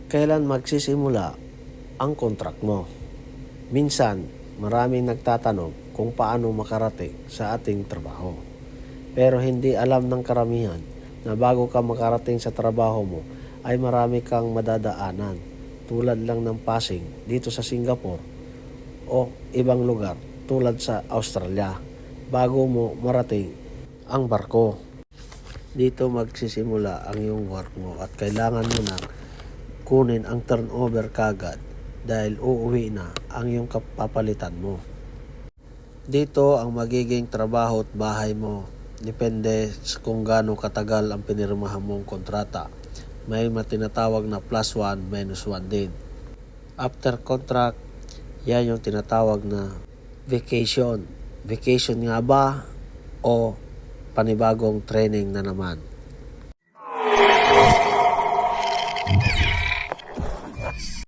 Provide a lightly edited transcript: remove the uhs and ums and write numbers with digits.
Kailan magsisimula ang kontrak mo? Minsan, maraming nagtatanong kung paano makarating sa ating trabaho. Pero hindi alam ng karamihan na bago ka makarating sa trabaho mo ay marami kang madadaanan tulad lang ng passing dito sa Singapore o ibang lugar tulad sa Australia bago mo marating ang barko. Dito magsisimula ang iyong work mo at kailangan mo na kunin ang turnover kagad dahil uuwi na ang iyong kapapalitan mo. Dito ang magiging trabaho at bahay mo. Depende kung gaano katagal ang pinirmahan mong kontrata. May tinatawag na +1, -1 din. After contract, yan yung tinatawag na vacation. Vacation nga ba o panibagong training na naman?